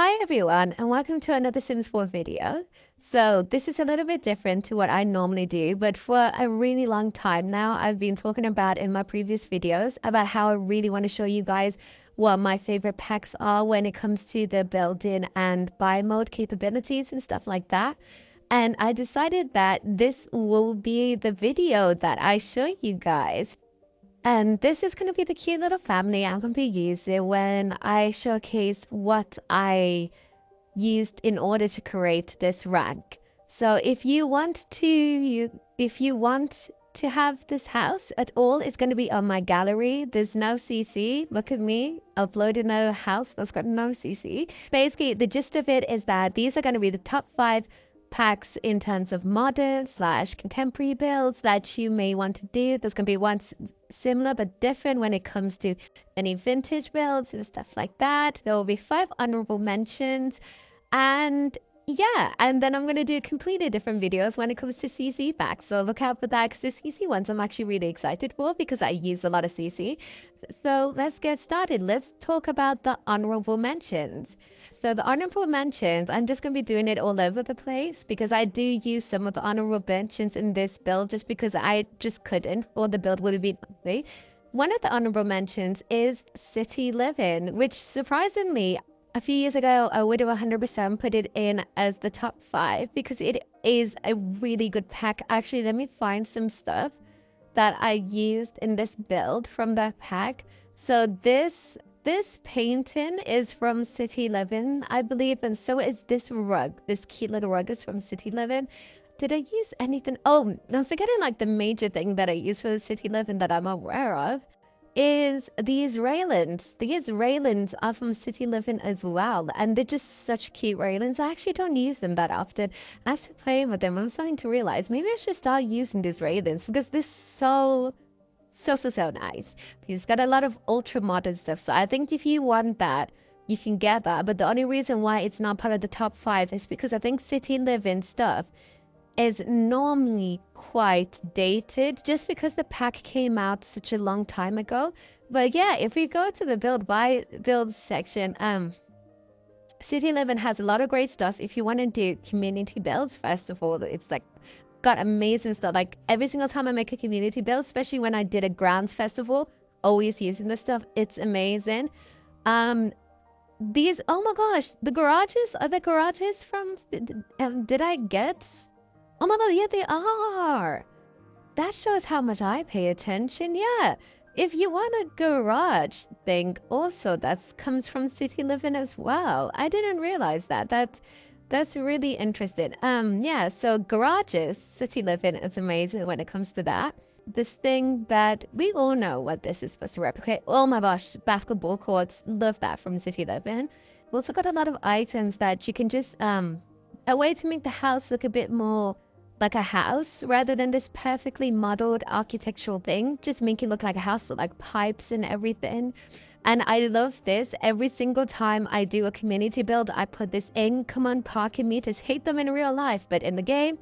Hi everyone and welcome to another Sims 4 video. So this is a little bit different to what I normally do, but for a really long time now I've been talking about in my previous videos about how I really want to show you guys what my favorite packs are when it comes to the build-in and buy mode capabilities and stuff like that. And I decided that this will be the video that I show you guys. And this is going to be the cute little family I'm going to be using when I showcase what I used in order to create this rank. So if you want to have this house at all, it's going to be on my gallery. There's no CC. Look at me uploading a house that's got no CC. Basically, the gist of it is that these are going to be the top 5 packs in terms of modern / contemporary builds that you may want to do. There's going to be one similar but different when it comes to any vintage builds and stuff like that. There will be 5 honorable mentions, and yeah, and then I'm going to do completely different videos when it comes to CC packs. So look out for that, because the CC ones I'm actually really excited for because I use a lot of CC. So let's get started. Let's talk about the honorable mentions. So the honorable mentions, I'm just going to be doing it all over the place because I do use some of the honorable mentions in this build just because I just couldn't, or the build would have been ugly. One of the honorable mentions is City Living, which surprisingly, a few years ago, I would have 100% put it in as the top 5 because it is a really good pack. Actually, let me find some stuff that I used in this build from that pack. So this painting is from City Living, I believe, and so is this rug. This cute little rug is from City Living. Did I use anything? Oh, I'm forgetting like the major thing that I use for the City Living that I'm aware of is these railings. These railings are from City Living as well, and they're just such cute railings. I actually don't use them that often. After playing with them, I'm starting to realize maybe I should start using these railings because they're so nice. It's got a lot of ultra modern stuff, so I think if you want that, you can get that. But the only reason why it's not part of the top 5 is because I think City Living stuff is normally quite dated just because the pack came out such a long time ago. But yeah, if we go to the build section, City Living has a lot of great stuff. If you want to do community builds, first of all, it's like got amazing stuff. Like every single time I make a community build, especially when I did a grounds festival, always using this stuff. It's amazing. These, oh my gosh, the garages, are the garages from, did I get? Oh my god, yeah, they are. That shows how much I pay attention. Yeah. If you want a garage thing, also that comes from City Living as well. I didn't realize that. That's really interesting. Yeah, so garages, City Living is amazing when it comes to that. This thing that we all know what this is supposed to replicate. Oh my gosh, basketball courts. Love that from City Living. We've also got a lot of items that you can just a way to make the house look a bit more like a house rather than this perfectly modeled architectural thing. Just make it look like a house, so like pipes and everything. And I love this. Every single time I do a community build, I put this in. Come on, parking meters. Hate them in real life, but in the game,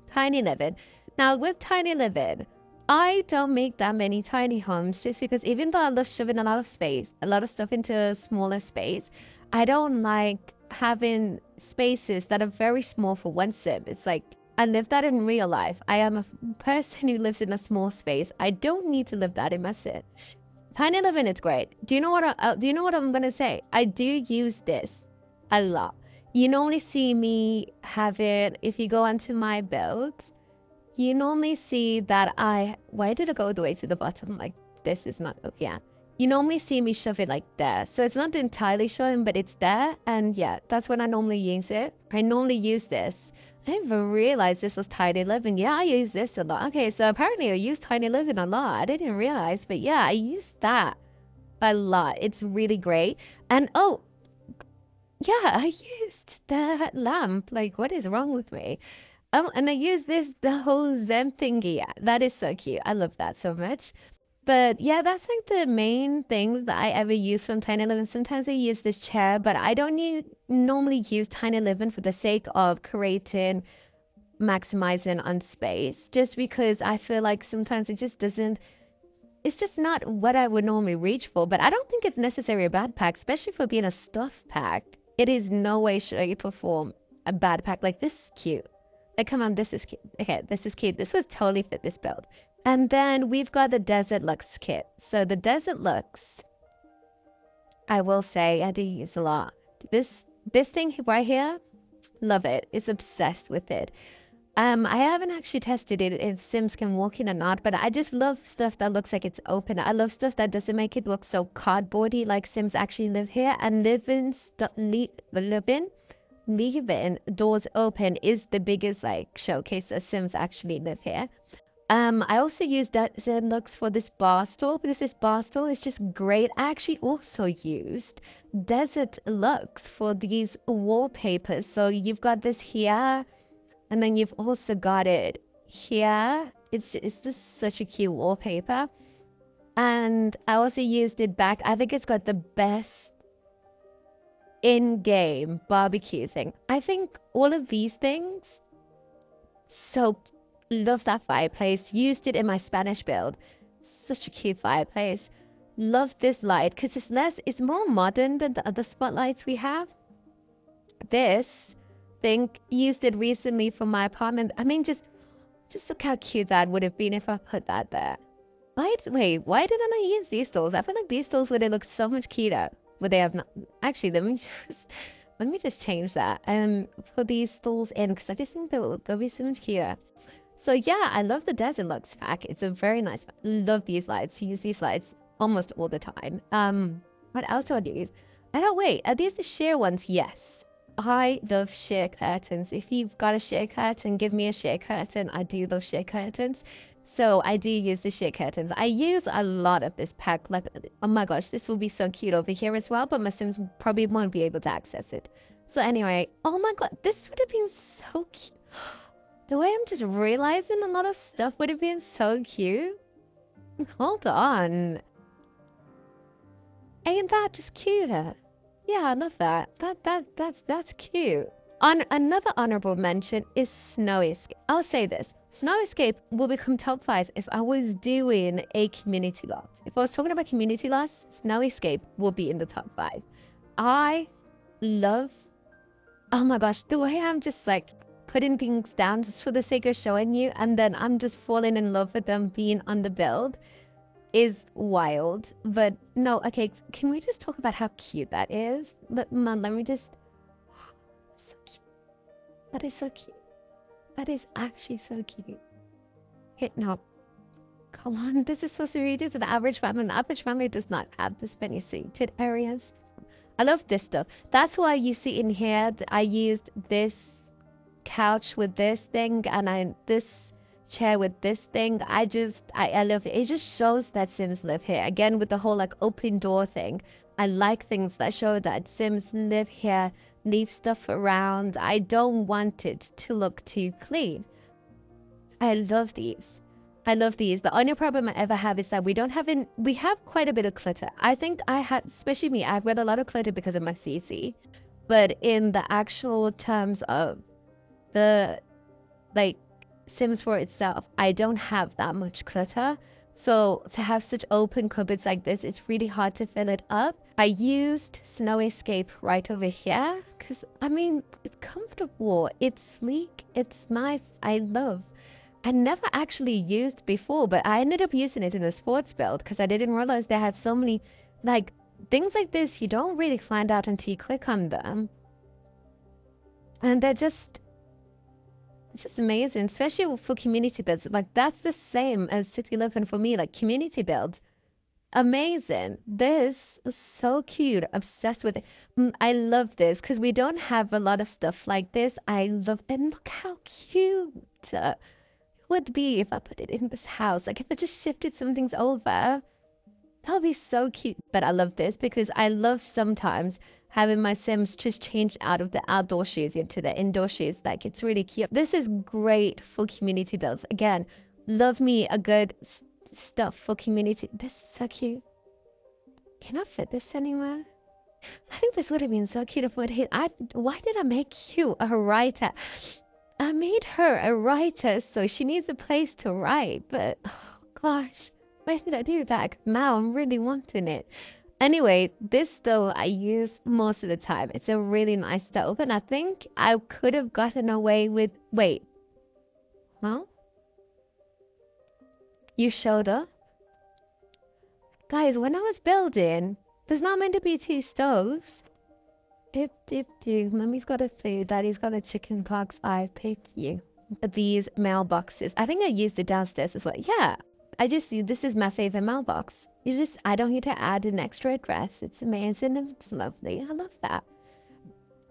tiny living. Now with tiny living, I don't make that many tiny homes just because even though I love shoving a lot of space, a lot of stuff into a smaller space, I don't like having spaces that are very small for one sim. It's like, I live that in real life. I am a person who lives in a small space. I don't need to live that in my sim. Tiny living is great. Do you know what I'm gonna say? I do use this a lot. You normally see me have it if you go onto my builds. You normally see that why did it go all the way to the bottom? Like this is not okay. Yeah. You normally see me shove it like there. So it's not entirely showing, but it's there. And yeah, that's when I normally use it. I normally use this. I didn't even realize this was Tiny Living. Yeah, I use this a lot. Okay, so apparently I use Tiny Living a lot. I didn't realize, but yeah, I use that a lot. It's really great. And oh, yeah, I used the lamp. Like, what is wrong with me? And I use the whole Zen thingy. Yeah, that is so cute. I love that so much. But yeah, that's like the main thing that I ever use from Tiny Living. Sometimes I use this chair, but I don't normally use Tiny Living for the sake of creating, maximizing on space. Just because I feel like sometimes it just doesn't, it's just not what I would normally reach for. But I don't think it's necessarily a bad pack, especially for being a stuff pack. It is no way, shape, or form a bad pack. Like, this is cute. Like, come on, this is cute. Okay, this is cute. This would totally fit this build. And then we've got the Desert Luxe Kit. So the Desert Luxe, I will say, I do use a lot. This thing right here, love it. It's obsessed with it. I haven't actually tested it if Sims can walk in or not, but I just love stuff that looks like it's open. I love stuff that doesn't make it look so cardboardy, like Sims actually live here. And leaving doors open is the biggest like showcase that Sims actually live here. I also use Desert Luxe for this bar stool because this bar stool is just great. I actually also used Desert Luxe for these wallpapers. So you've got this here, and then you've also got it here. It's just such a cute wallpaper. And I also used it back. I think it's got the best in-game barbecue thing. I think all of these things, so love that fireplace. Used it in my Spanish build. Such a cute fireplace. Love this light because it's more modern than the other spotlights we have. This thing, used it recently for my apartment. I mean, just look how cute that would have been if I put that there. Why didn't I use these stools? I feel like these stools would have looked so much cuter. Would they have not? Actually, let me just change that and put these stools in because I just think they'll be so much cuter. So yeah, I love the Desert Luxe pack. It's a very nice pack. Love these lights. Use these lights almost all the time. What else do I use? I don't wait. Are these the sheer ones? Yes. I love sheer curtains. If you've got a sheer curtain, give me a sheer curtain. I do love sheer curtains. So I do use the sheer curtains. I use a lot of this pack. Like, oh my gosh, this will be so cute over here as well, but my Sims probably won't be able to access it. So anyway, oh my god, this would have been so cute. The way I'm just realizing a lot of stuff would have been so cute. Hold on. Ain't that just cuter? Yeah, I love that. That's cute. On another honorable mention is Snow Escape. I'll say this. Snow Escape will become top 5 if I was doing a community loss. If I was talking about community loss, Snow Escape will be in the top 5. I love, oh my gosh, the way I'm just like putting things down just for the sake of showing you, and then I'm just falling in love with them being on the build is wild. But no, okay, can we just talk about how cute that is? Let me just, so cute. That is so cute. That is actually so cute. Hit no. Come on, this is supposed to be reduced to the average family. The average family does not have this many seated areas. I love this stuff. That's why you see in here that I used this couch with this thing and this chair with this thing. I love it. It just shows that Sims live here. Again, with the whole like open door thing. I like things that show that Sims live here, leave stuff around. I don't want it to look too clean. I love these. I love these. The only problem I ever have is that we have quite a bit of clutter. I think especially me, I've got a lot of clutter because of my CC. But in the actual terms of the, like, Sims 4 itself, I don't have that much clutter. So to have such open cupboards like this, it's really hard to fill it up. I used Snow Escape right over here because, I mean, it's comfortable, it's sleek, it's nice, I never actually used before, but I ended up using it in a sports build because I didn't realize they had so many, like, things like this you don't really find out until you click on them. And they're just amazing, especially for community builds. Like, that's the same as City Living for me, like community builds. Amazing. This is so cute. Obsessed with it. I love this because we don't have a lot of stuff like this. I love it. And look how cute it would be if I put it in this house. Like, if I just shifted some things over, that would be so cute. But I love this because I love sometimes having my Sims just change out of the outdoor shoes into the indoor shoes. Like, it's really cute. This is great for community builds. Again, love me a good stuff for community. This is so cute. Can I fit this anywhere? I think this would have been so cute if it hit. Why did I make you a writer? I made her a writer, so she needs a place to write. But, oh gosh, why did I do that? Now I'm really wanting it. Anyway, this stove I use most of the time. It's a really nice stove, and I think I could have gotten away with... Wait. Huh? You showed up? Guys, when I was building, there's not meant to be 2 stoves. If Mummy's got a food, Daddy's got a chicken pox, I pick you. These mailboxes. I think I used it downstairs as well. Yeah. This is my favorite mailbox. I don't need to add an extra address. It's amazing. It's lovely. I love that.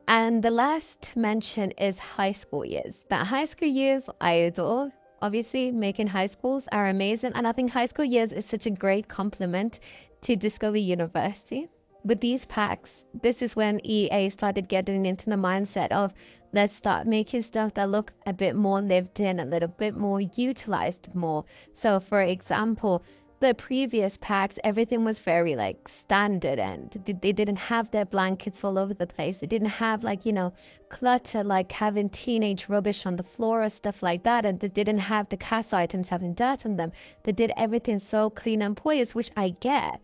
And the last mention is high school years. That high school years I adore. Obviously, making high schools are amazing. And I think high school years is such a great compliment to Discovery University. With these packs, this is when EA started getting into the mindset of let's start making stuff that look a bit more lived in, a little bit more utilized more. So for example, the previous packs, everything was very like standard and they didn't have their blankets all over the place. They didn't have like, clutter, like having teenage rubbish on the floor or stuff like that. And they didn't have the cast items having dirt on them. They did everything so clean and poised, which I get.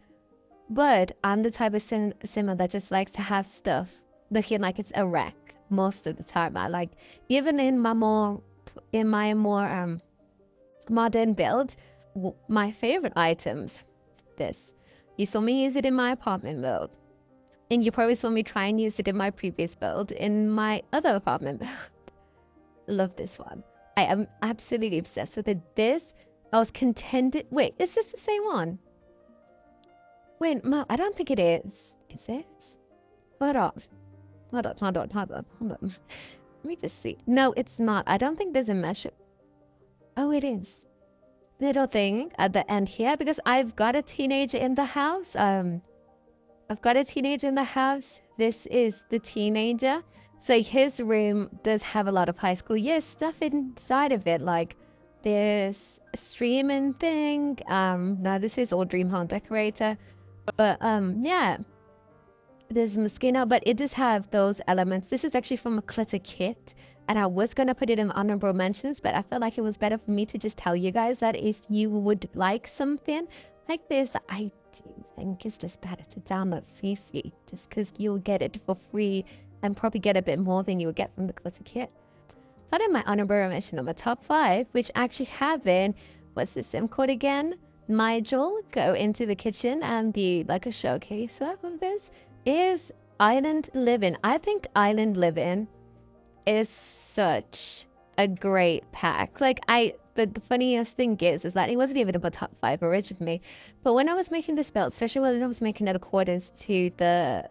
But I'm the type of simmer that just likes to have stuff looking like it's a wreck most of the time. I like, even in my more modern build, my favorite items, this. You saw me use it in my apartment build. And you probably saw me try and use it in my previous build in my other apartment build. Love this one. I am absolutely obsessed with it. This, I was contented. Wait, is this the same one? Wait, Mo, I don't think it is. Is it? Hold on. Let me just see. No, it's not. I don't think there's a mesh. Oh, it is. Little thing at the end here, because I've got a teenager in the house. This is the teenager. So his room does have a lot of high school years stuff inside of it, like this streaming thing. No, this is all Dream Home Decorator. But yeah, there's Mosquito, but it does have those elements. This is actually from a Clutter Kit, and I was gonna put it in Honourable Mentions, but I felt like it was better for me to just tell you guys that if you would like something like this, I do think it's just better to download CC, just because you'll get it for free and probably get a bit more than you would get from the Clutter Kit. So I did my Honourable Mention on my top 5, which actually have been, what's the sim code again? Nigel go into the kitchen and be like a showcase of this is Island Living. I think Island Living is such a great pack. But the funniest thing is that it wasn't even in my top 5 originally. But when I was making this build, especially when I was making it accordance to the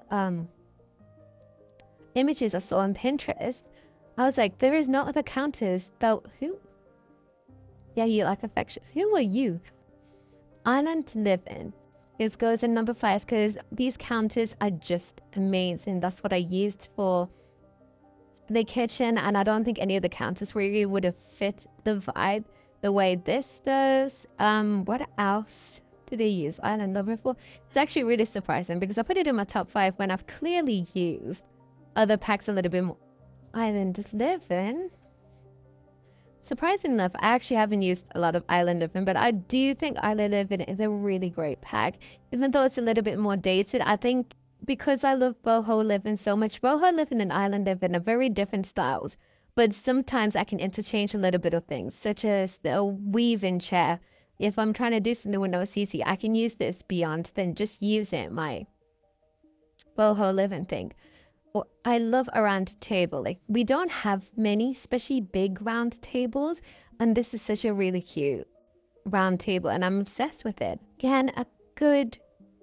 images I saw on Pinterest, I was like, there is no other counters that who? Yeah, you like affection. Who are you? Island Living goes in number 5 because these counters are just amazing. That's what I used for the kitchen, and I don't think any of the counters really would have fit the vibe the way this does. What else did I use Island Living for? It's actually really surprising because I put it in my top 5 when I've clearly used other packs a little bit more. Island Living. Surprisingly enough, I actually haven't used a lot of Island Living, but I do think Island Living is a really great pack. Even though it's a little bit more dated, I think because I love boho living so much, boho living and Island Living are very different styles. But sometimes I can interchange a little bit of things, such as the weaving chair. If I'm trying to do something with no CC, I can use this beyond than just using my boho living thing. I love a round table. Like, we don't have many, especially big round tables, and this is such a really cute round table, and I'm obsessed with it. Again, a good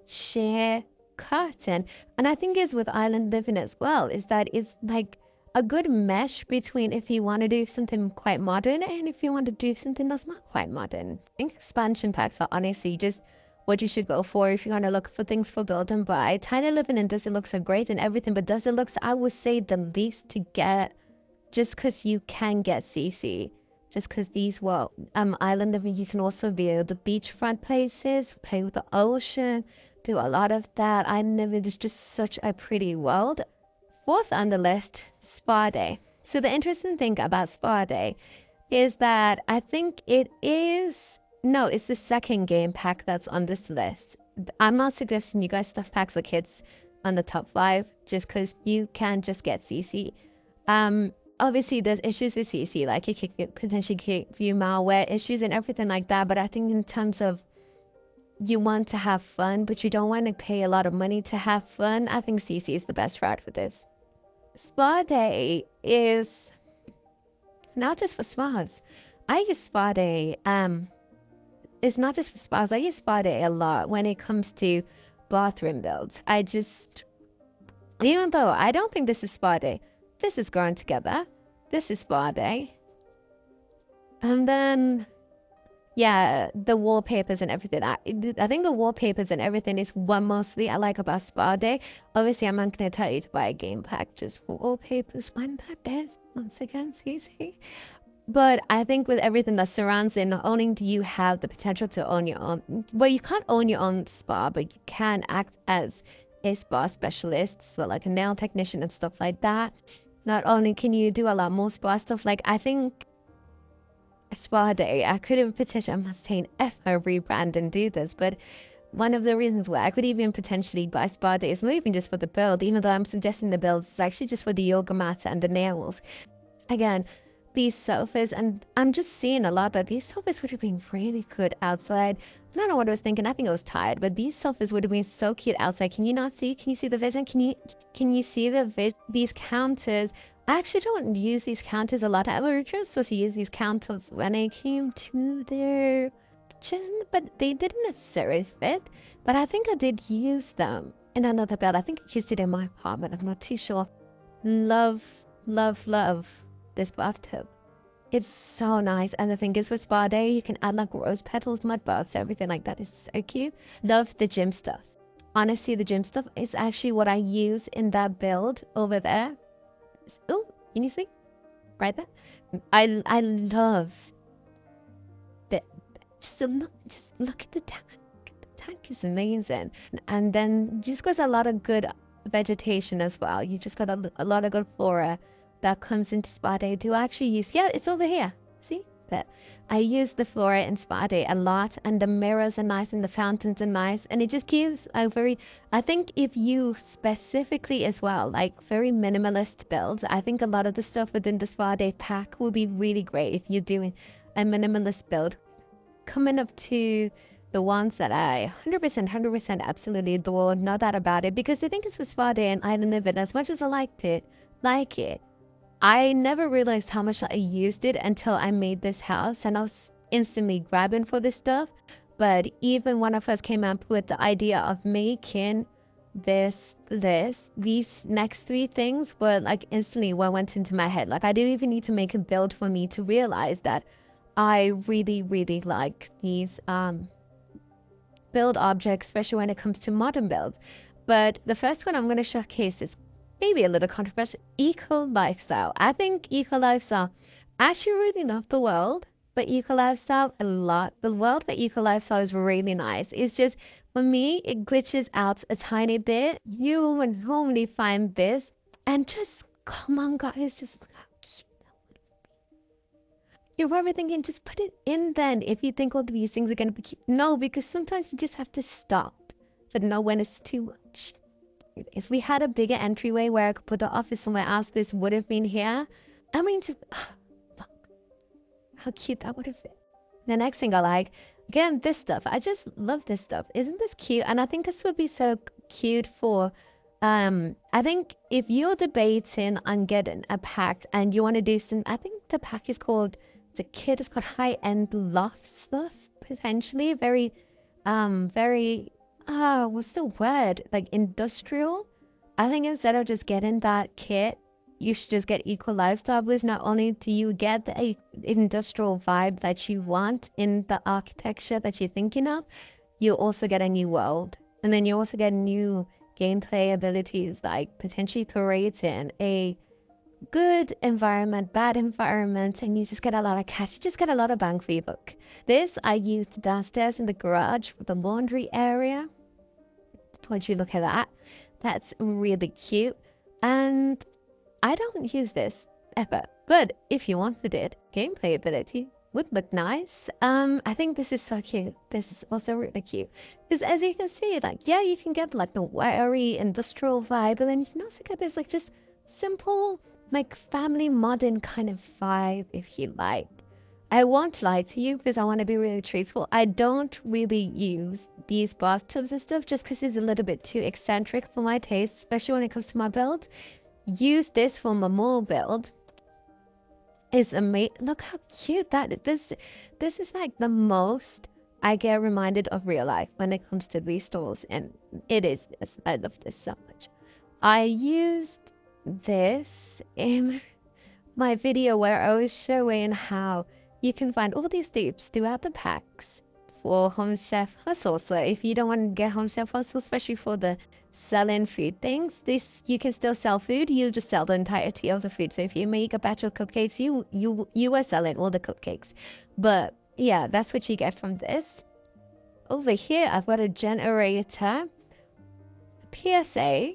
sheer curtain, and I think it's with Island Living as well, is that it's like a good mesh between if you want to do something quite modern and if you want to do something that's not quite modern. I think expansion packs are honestly just what you should go for if you're going to look for things for building. But Tiny Living and Does It Look So Great and everything, but Does It Look, I would say the least to get, just because you can get CC, just because these were Island Living, you can also view the beachfront places, play with the ocean, do a lot of that. Island Living is just such a pretty world. 4th on the list, Spa Day. So the interesting thing about Spa Day is that I think it is... No, it's the second game pack that's on this list. I'm not suggesting you guys stuff packs or kits on the top 5 just because you can just get CC. Obviously there's issues with CC, like it could potentially give you malware issues and everything like that. But I think in terms of you want to have fun, but you don't want to pay a lot of money to have fun, I think CC is the best route for this. Spa Day is not just for spas. I use Spa Day. It's not just for spas. I use Spa Day a lot when it comes to bathroom builds. Even though I don't think this is Spa Day, this is Grown Together. This is Spa Day. And then, yeah, the wallpapers and everything. I think the wallpapers and everything is what mostly I like about Spa Day. Obviously, I'm not going to tell you to buy a game pack just for wallpapers when that best. Once again, CC. But I think with everything that surrounds it, not only do you have the potential to own your own, well, you can't own your own spa, but you can act as a spa specialist, so like a nail technician and stuff like that. Not only can you do a lot more spa stuff, like I think a Spa Day, I could have potentially, I'm not saying ever rebrand and do this, but one of the reasons why I could even potentially buy Spa Day is not even just for the build, even though I'm suggesting the build is actually just for the yoga mats and the nails. Again, these sofas, and I'm just seeing a lot that these sofas would have been really good outside. I don't know what I was thinking. I think I was tired, but these sofas would have been so cute outside. Can you not see? Can you see the vision? Can you see these counters? I actually don't use these counters a lot. I was just supposed to use these counters when I came to their kitchen, but they didn't necessarily fit. But I think I did use them in another bed. I think I used it in my apartment. I'm not too sure. Love, love, love this bathtub. It's so nice. And the thing is, with Spa Day, you can add like rose petals, mud baths, everything like that is so cute. Love the gym stuff. Honestly, the gym stuff is actually what I use in that build over there. Oh, can you see? Right there? I love the just look at the tank. The tank is amazing. And then just goes a lot of good vegetation as well. You just got a lot of good flora that comes into Spa Day. Do I actually use, yeah, it's over here. See that? I use the flora in Spa Day a lot, and the mirrors are nice and the fountains are nice, and it just gives a very, I think if you specifically as well, like very minimalist builds, I think a lot of the stuff within the Spa Day pack will be really great if you're doing a minimalist build. Coming up to the ones that I 100% absolutely adore, not that about it, because I think it's for Spa Day and I don't live it as much as I like it. I never realized how much I used it until I made this house, and I was instantly grabbing for this stuff. But even when I first came up with the idea of making these next 3 things were like instantly what went into my head. Like I didn't even need to make a build for me to realize that I really, really like these build objects, especially when it comes to modern builds. But the first one I'm going to showcase is maybe a little controversial, eco lifestyle. I think eco lifestyle, I actually really love the world, but eco lifestyle a lot. The world for eco lifestyle is really nice. It's just, for me, it glitches out a tiny bit. You would normally find this, and just, come on guys, just look how cute that would be. You're probably thinking, just put it in then, if you think all these things are going to be cute. No, because sometimes you just have to stop to know when it's too much. If we had a bigger entryway where I could put the office somewhere else, this would have been here. I mean, just look how cute that would have been. The next thing I like, again, this stuff. I just love this stuff. Isn't this cute? And I think this would be so cute for, I think if you're debating on getting a pack and you want to do some, I think the pack is called, it's a kit, it's called high-end loft stuff, potentially. Very, what's the word? Like industrial? I think instead of just getting that kit, you should just get eco lifestyle, because not only do you get the industrial vibe that you want in the architecture that you're thinking of, you also get a new world. And then you also get new gameplay abilities, like potentially creating a good environment, bad environment, and you just get a lot of cash. You just get a lot of bang for your buck. This I used downstairs in the garage for the laundry area. Once you look at that, that's really cute. And I don't use this ever, but if you wanted it, gameplay ability, would look nice. I think this is so cute. This is also really cute. Because as you can see, like, yeah, you can get like the wiry industrial vibe, but then you can also get this like just simple, like family modern kind of vibe if you like. I won't lie to you because I want to be really truthful. I don't really use these bathtubs and stuff just because it's a little bit too eccentric for my taste, especially when it comes to my build. Use this for my mole build. It's amazing. Look how cute that this is like the most I get reminded of real life when it comes to these stores, and it is this. I love this so much. I used this in my video where I was showing how you can find all these dupes throughout the packs for Home Chef Hustle. So if you don't want to get Home Chef Hustle, especially for the selling food things, this you can still sell food. You just sell the entirety of the food. So if you make a batch of cupcakes, you are selling all the cupcakes. But yeah, that's what you get from this. Over here, I've got a generator. PSA.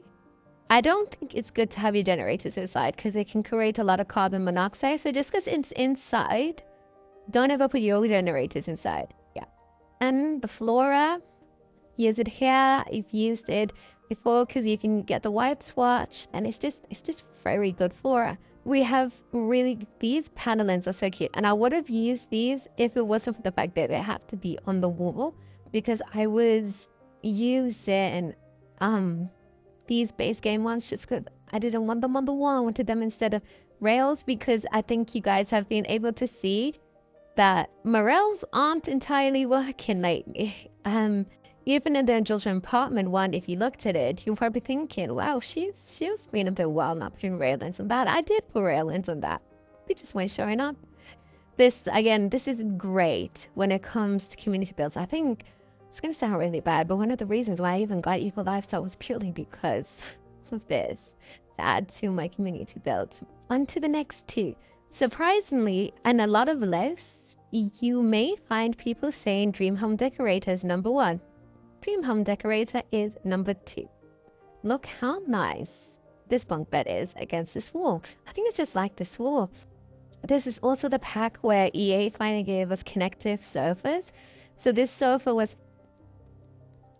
I don't think it's good to have your generators inside because it can create a lot of carbon monoxide. So just because it's inside, don't ever put your generators inside. Yeah. And the Flora, use it here. I've used it before because you can get the white swatch and it's just very good Flora. We have really, these panelings are so cute. And I would have used these if it wasn't for the fact that they have to be on the wall because I was using these base game ones just because I didn't want them on the wall. I wanted them instead of rails because I think you guys have been able to see that my rails aren't entirely working lately. Even in the children apartment one, if you looked at it, you're probably thinking, wow, she was being a bit wild not putting railings on that. I did put railings on that. We just weren't showing up. This, again, this is great when it comes to community builds. I think it's going to sound really bad, but one of the reasons why I even got Eco Lifestyle was purely because of this. To add to my community builds. On to the next two. Surprisingly, and a lot of lists, you may find people saying Dream Home Decorator is number 1. Dream Home Decorator is number 2. Look how nice this bunk bed is against this wall. I think it's just like this wall. This is also the pack where EA finally gave us connective sofas. So this sofa was...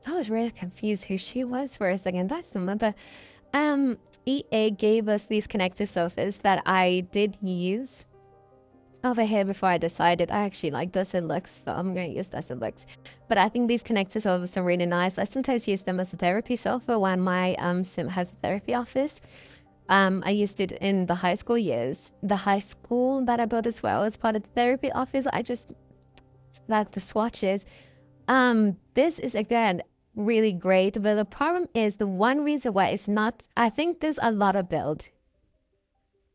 I was really confused who she was for a second. That's the mother. EA gave us these connective sofas that I did use over here before I decided I actually like this in Luxe, so I'm going to use this in Luxe. But I think these connective sofas are really nice. I sometimes use them as a therapy sofa when my sim has a therapy office. I used it in the high school years. The high school that I built as well as part of the therapy office. I just like the swatches. This is, again, really great, but the problem is the one reason why it's not, I think there's a lot of build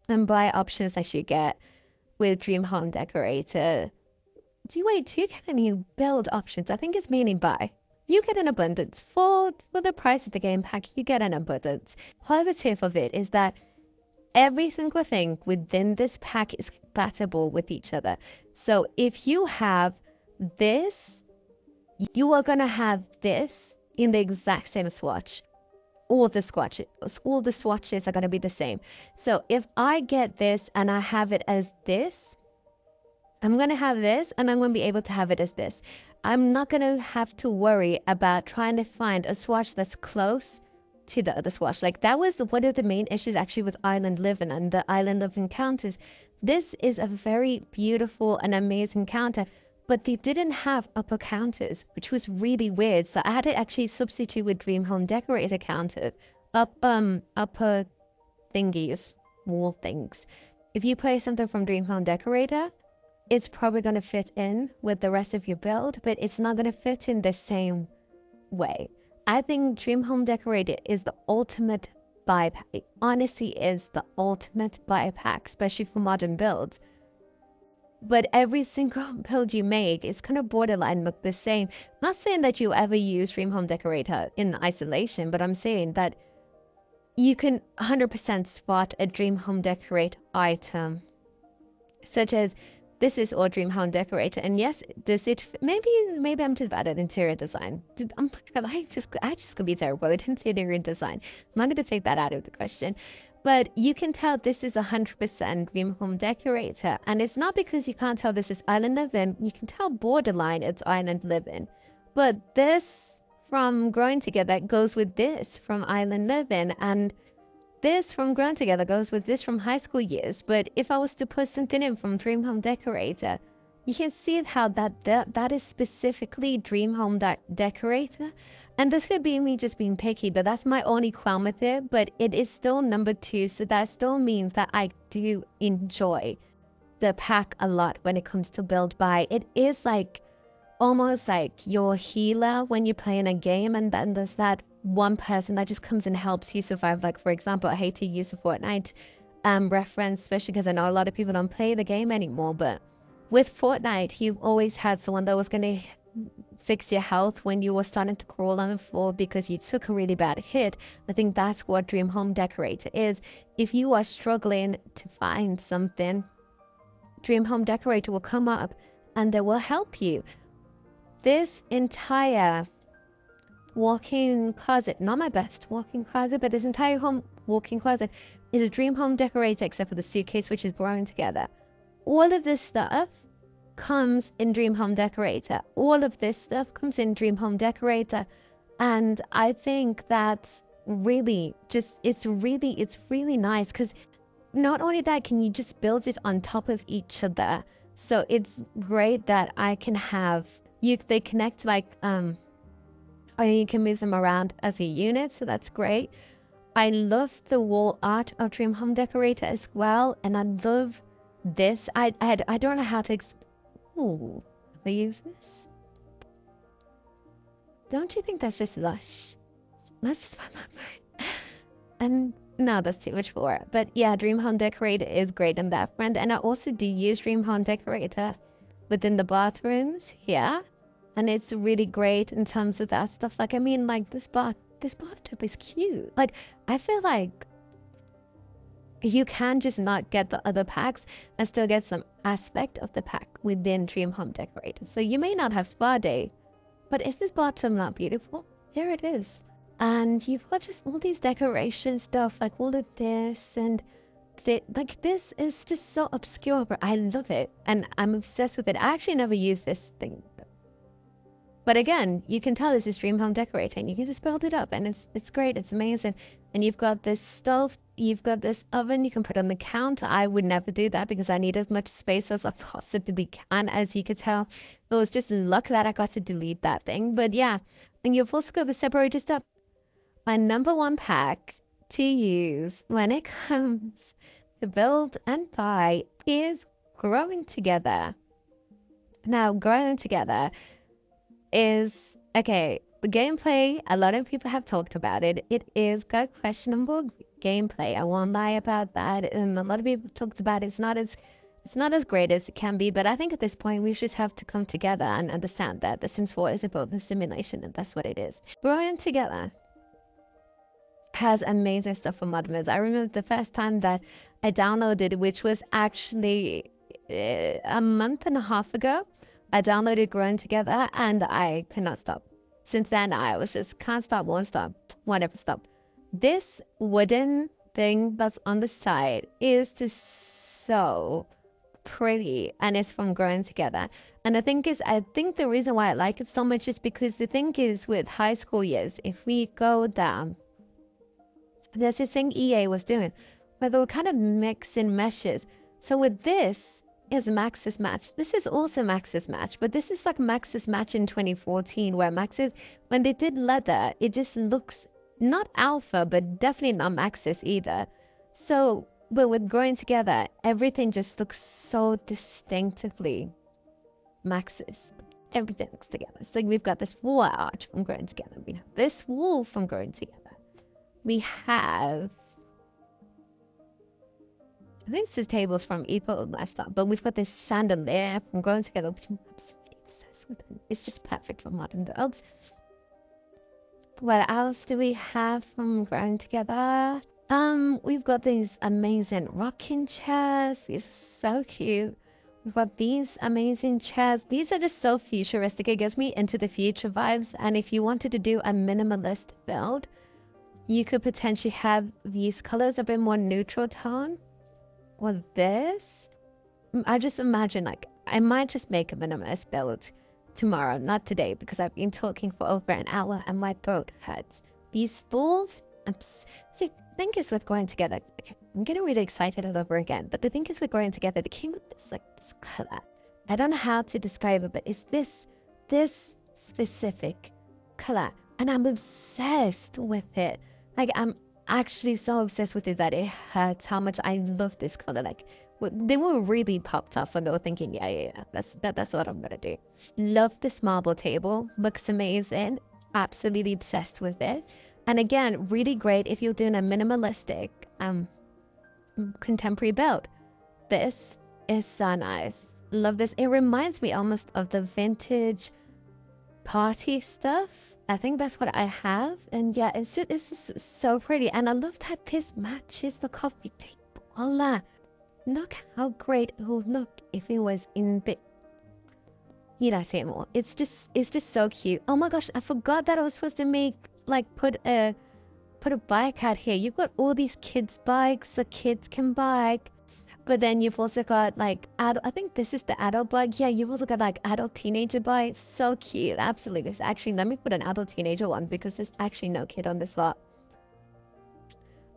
and buy options that you get with Dream Home Decorator. Do you get any build options? I think it's mainly buy. You get an abundance for the price of the game pack. You get an abundance. Positive of it is that every single thing within this pack is compatible with each other. So if you have this, you are going to have this in the exact same swatch. All the swatches are going to be the same. So if I get this and I have it as this, I'm going to have this and I'm going to be able to have it as this. I'm not going to have to worry about trying to find a swatch that's close to the other swatch. Like that was one of the main issues actually with Island Living and the Island Living counters. This is a very beautiful and amazing counter, but they didn't have upper counters, which was really weird. So I had to actually substitute with Dream Home Decorator counter upper thingies, wall things. If you play something from Dream Home Decorator, it's probably going to fit in with the rest of your build, but it's not going to fit in the same way. I think Dream Home Decorator is the ultimate buy pack. It honestly is the ultimate buy pack, especially for modern builds. But every single build you make is kind of borderline look the same. Not saying that you ever use Dream Home Decorator in isolation, but I'm saying that you can 100% spot a Dream Home Decorator item, such as this is all Dream Home Decorator. And yes, does it maybe I'm too bad at interior design. I just could be terrible at interior design. I'm not going to take that out of the question. But you can tell this is 100% Dream Home Decorator. And it's not because you can't tell this is Island Living. You can tell borderline it's Island Living. But this from Growing Together goes with this from Island Living. And this from Growing Together goes with this from High School Years. But if I was to put something in from Dream Home Decorator, you can see how that is specifically Dream Home Decorator. And this could be me just being picky, but that's my only qualm with it. But it is still number 2, so that still means that I do enjoy the pack a lot when it comes to build buy. It is like almost like your healer when you're playing a game, and then there's that one person that just comes and helps you survive. Like, for example, I hate to use a Fortnite reference, especially because I know a lot of people don't play the game anymore, but with Fortnite, you've always had someone that was going to fix your health when you were starting to crawl on the floor because you took a really bad hit. I think that's what Dream Home Decorator is. If you are struggling to find something, Dream Home Decorator will come up and they will help you. This entire walk-in closet, not my best walk-in closet, but this entire home walk-in closet is a Dream Home Decorator except for the suitcase, which is Growing Together. All of this stuff comes in Dream Home Decorator. All of this stuff comes in Dream Home Decorator. And I think that's really just, it's really nice because not only that, can you just build it on top of each other. So it's great that I can have, they connect like, or you can move them around as a unit. So that's great. I love the wall art of Dream Home Decorator as well. And I love this. I don't know how to ooh, have I used this? Don't you think that's just lush? Let's just find that part. And no, that's too much for it. But yeah, Dream Home Decorator is great in that front. And I also do use Dream Home Decorator within the bathrooms here. And it's really great in terms of that stuff. Like, I mean, like this bathtub is cute. Like, I feel like you can just not get the other packs and still get some aspect of the pack within Dream Home Decorator. So you may not have spa day, but is this bathtub not beautiful? There it is. And you've got just all these decoration stuff, like all of this, and like this is just so obscure, but I love it and I'm obsessed with it. I actually never used this thing, but again, you can tell this is Dream Home Decorator, and you can just build it up, and it's great, it's amazing. And you've got this stove, you've got this oven you can put on the counter. I would never do that because I need as much space as I possibly can, as you could tell. It was just luck that I got to delete that thing. But yeah, and you've also got the separator stuff. My number 1 pack to use when it comes to build and buy is Growing Together. Now, Growing Together is, okay, the gameplay, a lot of people have talked about it. It is got questionable gameplay. I won't lie about that. And a lot of people talked about it. It's not as great as it can be, but I think at this point we just have to come together and understand that The Sims 4 is about the simulation, and that's what it is. Growing Together has amazing stuff for modders. I remember the first time that I downloaded, which was actually a month and a half ago. I downloaded Growing Together and I could not stop. Since then, I was just can't stop, won't stop, won't ever stop. This wooden thing that's on the side is just so pretty, and it's from Growing Together. And the thing is, I think the reason why I like it so much is because the thing is with High School Years, if we go down, there's this thing EA was doing where they were kind of mixing meshes. So with this, is Max's Match. This is also Max's Match, but this is like Max's Match in 2014, where Max's, when they did leather, it just looks not alpha, but definitely not Max's either. So, but with Growing Together, everything just looks so distinctively Max's. Everything looks together. So we've got this wall art from Growing Together. We have this wall from Growing Together. We have, I think this is tables from Eco Lifestyle, but we've got this chandelier from Growing Together, which I'm absolutely obsessed with. It's just perfect for modern builds. What else do we have from Growing Together? We've got these amazing rocking chairs. These are so cute. We've got these amazing chairs. These are just so futuristic. It gives me into the future vibes. And if you wanted to do a minimalist build, you could potentially have these colors a bit more neutral tone. Or this. I just imagine, like, I might just make a minimalist build tomorrow, not today, because I've been talking for over an hour and my throat hurts. These stools, see, the thing is with growing together, I'm getting really excited all over again, but the thing is with growing together, they came with this, like, this color. I don't know how to describe it, but it's this specific color, and I'm obsessed with it. Like, I'm actually so obsessed with it that it hurts how much I love this color. Like, they were really popped off and they were thinking, yeah, that's what I'm gonna do. Love this marble table, looks amazing, absolutely obsessed with it. And again, really great if you're doing a minimalistic contemporary build. This is so nice. Love this. It reminds me almost of the vintage party stuff. I think that's what I have. And yeah, it's just so pretty. And I love that this matches the coffee table. Voila. Look how great it would look if it was in bit. Need I say more? It's just so cute. Oh my gosh, I forgot that I was supposed to make, like, put a bike out here. You've got all these kids' bikes so kids can bike. But then you've also got, like, I think this is the adult bike. Yeah, you've also got, like, adult teenager bikes. So cute. Absolutely. Actually, let me put an adult teenager one because there's actually no kid on this lot.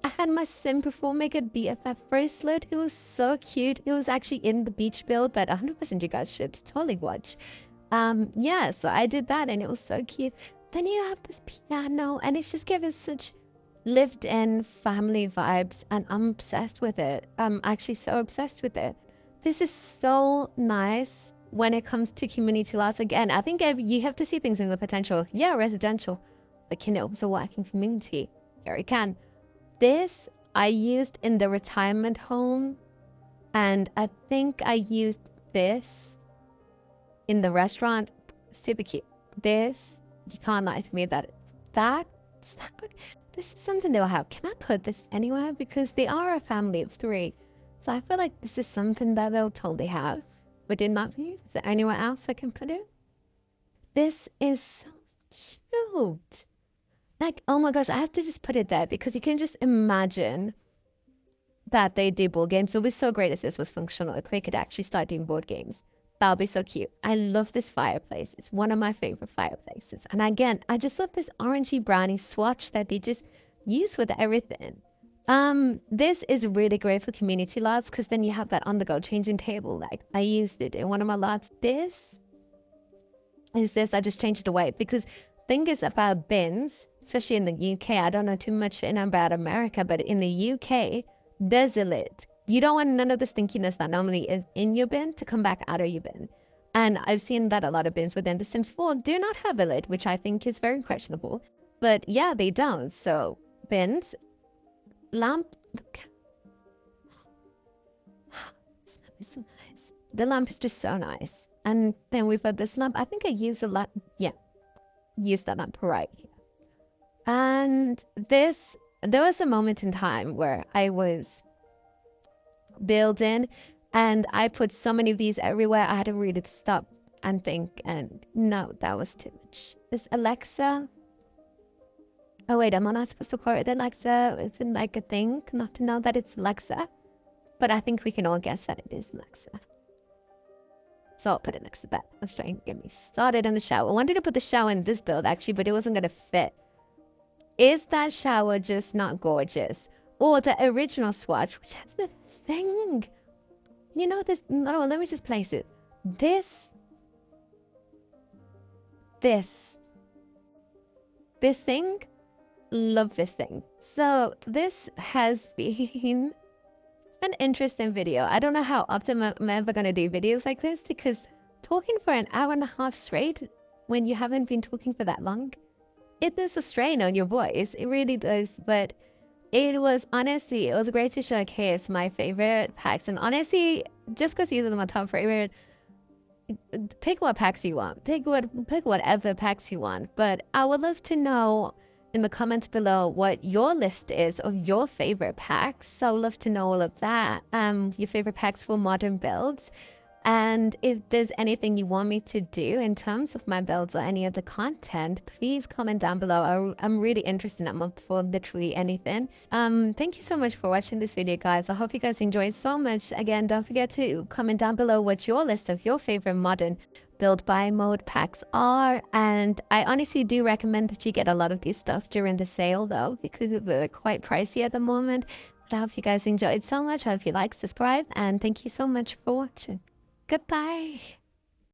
I had my sim before make a BFF bracelet. It was so cute. It was actually in the beach build that 100% you guys should totally watch. Yeah, so I did that and it was so cute. Then you have this piano and it's just giving such lived-in family vibes and I'm obsessed with it. I'm actually so obsessed with it. This is so nice when it comes to community lots. Again, I think you have to see things in the potential. Yeah, residential, but can it also work in community? Here it can. This I used in the retirement home, and I think I used this in the restaurant. Super cute. This, you can't lie to me that this is something they'll have. Can I put this anywhere? Because they are a family of 3. So I feel like this is something that they'll totally have. But did not view. Is there anywhere else I can put it? This is so cute. Like, oh my gosh, I have to just put it there because you can just imagine that they do board games. It would be so great if this was functional, if they could actually start doing board games. That would be so cute. I love this fireplace. It's one of my favorite fireplaces. And again, I just love this orangey brownie swatch that they just use with everything. This is really great for community lots because then you have that on-the-go changing table. Like, I used it in one of my lots. This, I just changed it away because thing is about bins, especially in the UK, I don't know too much about America, but in the UK, there's a lid. You don't want none of the stinkiness that normally is in your bin to come back out of your bin. And I've seen that a lot of bins within The Sims 4 do not have a lid, which I think is very questionable. But yeah, they don't. So bins, lamp, look. This lamp is so nice. The lamp is just so nice. And then we've got this lamp. I think I use a lot. Yeah, use that lamp right here. And this, there was a moment in time where I was building and I put so many of these everywhere. I had to really stop and think, and no, that was too much. Is Alexa? Oh wait, am I not supposed to call it Alexa? Is it like a thing not to know that it's Alexa? But I think we can all guess that it is Alexa. So I'll put it next to that. I was trying to get me started in the shower. I wanted to put the shower in this build actually, but it wasn't going to fit. Is that shower just not gorgeous? Or the original swatch, which has the thing. You know this, no, let me just place it. This thing, love this thing. So this has been an interesting video. I don't know how often I'm ever going to do videos like this because talking for an hour and a half straight when you haven't been talking for that long, it does a strain on your voice. It really does. But it was great to showcase my favorite packs. And honestly, just because these are my top favorite, pick what packs you want. Pick whatever packs you want. But I would love to know in the comments below what your list is of your favorite packs. So I would love to know all of that. Your favorite packs for modern builds. And if there's anything you want me to do in terms of my builds or any of the content, please comment down below. I'm really interested. I'm up for literally anything. Thank you so much for watching this video, guys. I hope you guys enjoyed so much. Again, don't forget to comment down below what your list of your favorite modern build buy mode packs are. And I honestly do recommend that you get a lot of these stuff during the sale, though, because they're quite pricey at the moment. But I hope you guys enjoyed so much. I hope you like, subscribe, and thank you so much for watching. Goodbye.